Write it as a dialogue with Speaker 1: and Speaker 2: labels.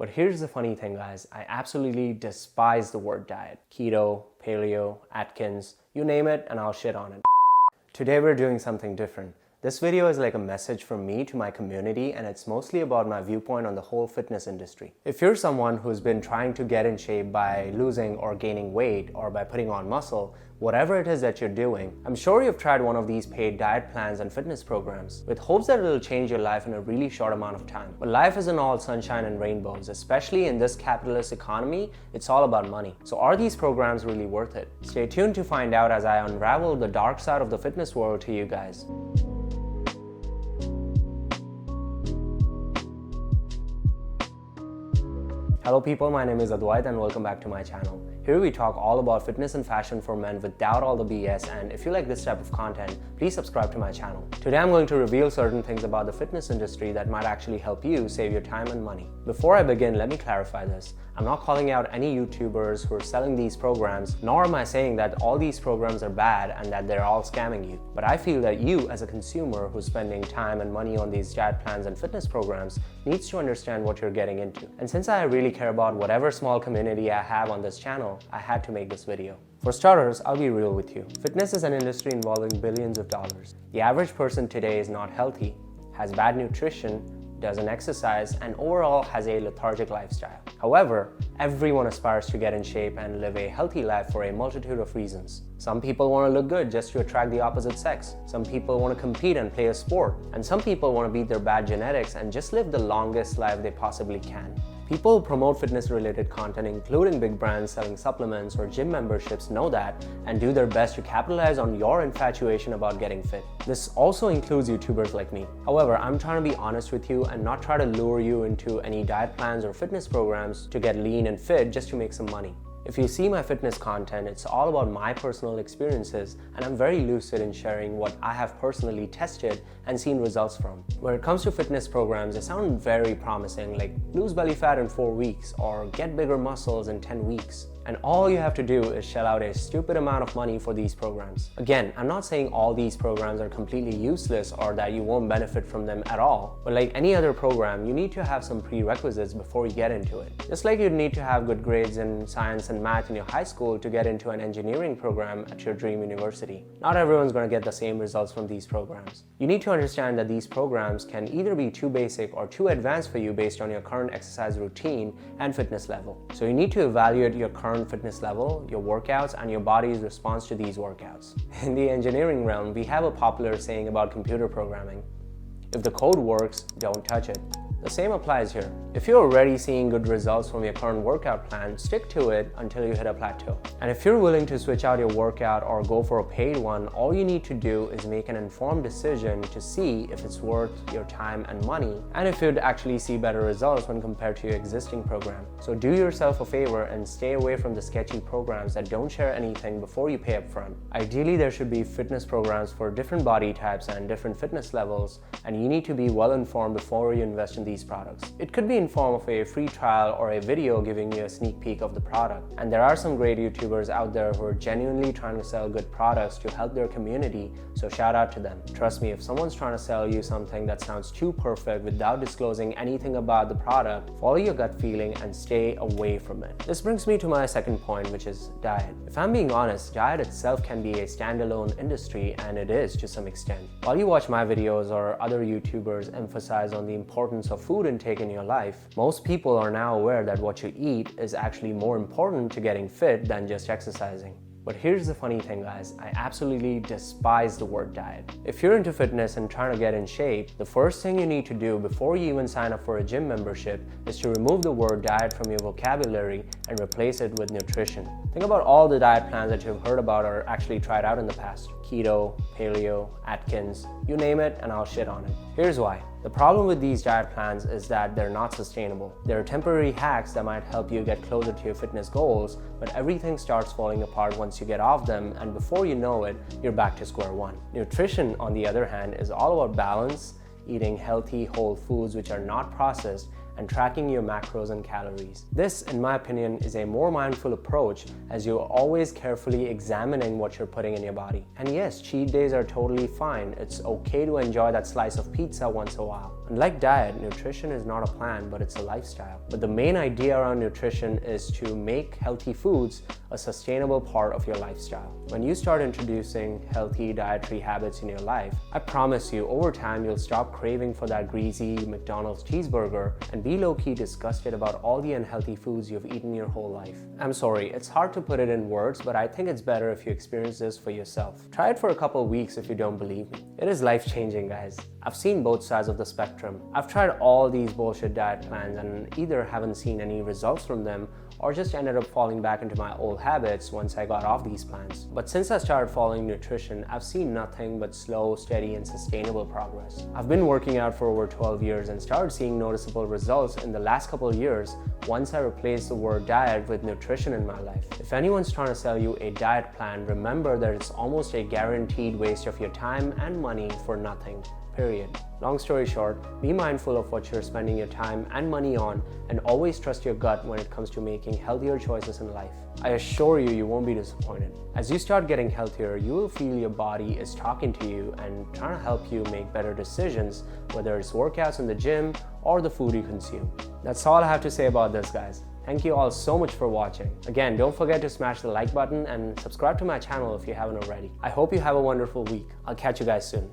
Speaker 1: But here's the funny thing, guys. I absolutely despise the word diet. Keto, paleo, Atkins, you name it, and I'll shit on it. Today we're doing something different. This video is like a message from me to my community, and it's mostly about my viewpoint on the whole fitness industry. If you're someone who's been trying to get in shape by losing or gaining weight or by putting on muscle, whatever it is that you're doing, I'm sure you've tried one of these paid diet plans and fitness programs with hopes that it'll change your life in a really short amount of time. But life isn't all sunshine and rainbows, especially in this capitalist economy. It's all about money. So are these programs really worth it? Stay tuned to find out as I unravel the dark side of the fitness world to you guys. Hello people, my name is Adwait and welcome back to my channel. Here we talk all about fitness and fashion for men without all the BS, and if you like this type of content, please subscribe to my channel. Today I'm going to reveal certain things about the fitness industry that might actually help you save your time and money. Before I begin, let me clarify this. I'm not calling out any YouTubers who are selling these programs, nor am I saying that all these programs are bad and that they're all scamming you. But I feel that you, as a consumer who's spending time and money on these diet plans and fitness programs, needs to understand what you're getting into. And since I really care about whatever small community I have on this channel, I had to make this video. For starters, I'll be real with you. Fitness is an industry involving billions of dollars. The average person today is not healthy, has bad nutrition, doesn't exercise, and overall has a lethargic lifestyle. However, everyone aspires to get in shape and live a healthy life for a multitude of reasons. Some people want to look good just to attract the opposite sex. Some people want to compete and play a sport. And some people want to beat their bad genetics and just live the longest life they possibly can. People who promote fitness-related content, including big brands selling supplements or gym memberships, know that and do their best to capitalize on your infatuation about getting fit. This also includes YouTubers like me. However, I'm trying to be honest with you and not try to lure you into any diet plans or fitness programs to get lean and fit just to make some money. If you see my fitness content, it's all about my personal experiences, and I'm very lucid in sharing what I have personally tested and seen results from. When it comes to fitness programs, they sound very promising, like lose belly fat in 4 weeks or get bigger muscles in 10 weeks. And all you have to do is shell out a stupid amount of money for these programs. Again, I'm not saying all these programs are completely useless or that you won't benefit from them at all. But like any other program, you need to have some prerequisites before you get into it. Just like you'd need to have good grades in science and math in your high school to get into an engineering program at your dream university. Not everyone's going to get the same results from these programs. You need to understand that these programs can either be too basic or too advanced for you based on your current exercise routine and fitness level. So you need to evaluate your current fitness level, your workouts, and your body's response to these workouts. In the engineering realm, we have a popular saying about computer programming: if the code works, don't touch it. The same applies here. If you're already seeing good results from your current workout plan, stick to it until you hit a plateau. And if you're willing to switch out your workout or go for a paid one, all you need to do is make an informed decision to see if it's worth your time and money, and if you'd actually see better results when compared to your existing program. So do yourself a favor and stay away from the sketchy programs that don't share anything before you pay up front. Ideally, there should be fitness programs for different body types and different fitness levels, and you need to be well informed before you invest in these products. It could be in form of a free trial or a video giving you a sneak peek of the product. And there are some great YouTubers out there who are genuinely trying to sell good products to help their community, so shout out to them. Trust me, if someone's trying to sell you something that sounds too perfect without disclosing anything about the product, follow your gut feeling and stay away from it. This brings me to my second point, which is diet. If I'm being honest, diet itself can be a standalone industry, and it is to some extent. While you watch my videos or other YouTubers emphasize on the importance of food intake in your life, most people are now aware that what you eat is actually more important to getting fit than just exercising. But here's the funny thing, guys. I absolutely despise the word diet. If you're into fitness and trying to get in shape, the first thing you need to do before you even sign up for a gym membership is to remove the word diet from your vocabulary and replace it with nutrition. Think about all the diet plans that you've heard about or actually tried out in the past. Keto, paleo, Atkins, you name it, and I'll shit on it. Here's why. The problem with these diet plans is that they're not sustainable. They're temporary hacks that might help you get closer to your fitness goals, but everything starts falling apart once you get off them, and before you know it, you're back to square one. Nutrition, on the other hand, is all about balance, eating healthy, whole foods which are not processed, and tracking your macros and calories. This, in my opinion, is a more mindful approach, as you're always carefully examining what you're putting in your body. And yes, cheat days are totally fine. It's okay to enjoy that slice of pizza once in a while. Unlike diet, nutrition is not a plan, but it's a lifestyle. But the main idea around nutrition is to make healthy foods a sustainable part of your lifestyle. When you start introducing healthy dietary habits in your life, I promise you, over time, you'll stop craving for that greasy McDonald's cheeseburger and be low-key disgusted about all the unhealthy foods you've eaten your whole life. I'm sorry, it's hard to put it in words, but I think it's better if you experience this for yourself. Try it for a couple weeks if you don't believe me. It is life-changing, guys. I've seen both sides of the spectrum. I've tried all these bullshit diet plans and either haven't seen any results from them or just ended up falling back into my old habits once I got off these plans. But since I started following nutrition, I've seen nothing but slow, steady, and sustainable progress. I've been working out for over 12 years and started seeing noticeable results in the last couple of years once I replaced the word diet with nutrition in my life. If anyone's trying to sell you a diet plan, remember that it's almost a guaranteed waste of your time and money for nothing. Period. Long story short, be mindful of what you're spending your time and money on, and always trust your gut when it comes to making healthier choices in life. I assure you, you won't be disappointed. As you start getting healthier, you will feel your body is talking to you and trying to help you make better decisions, whether it's workouts in the gym or the food you consume. That's all I have to say about this, guys. Thank you all so much for watching. Again, don't forget to smash the like button and subscribe to my channel if you haven't already. I hope you have a wonderful week. I'll catch you guys soon.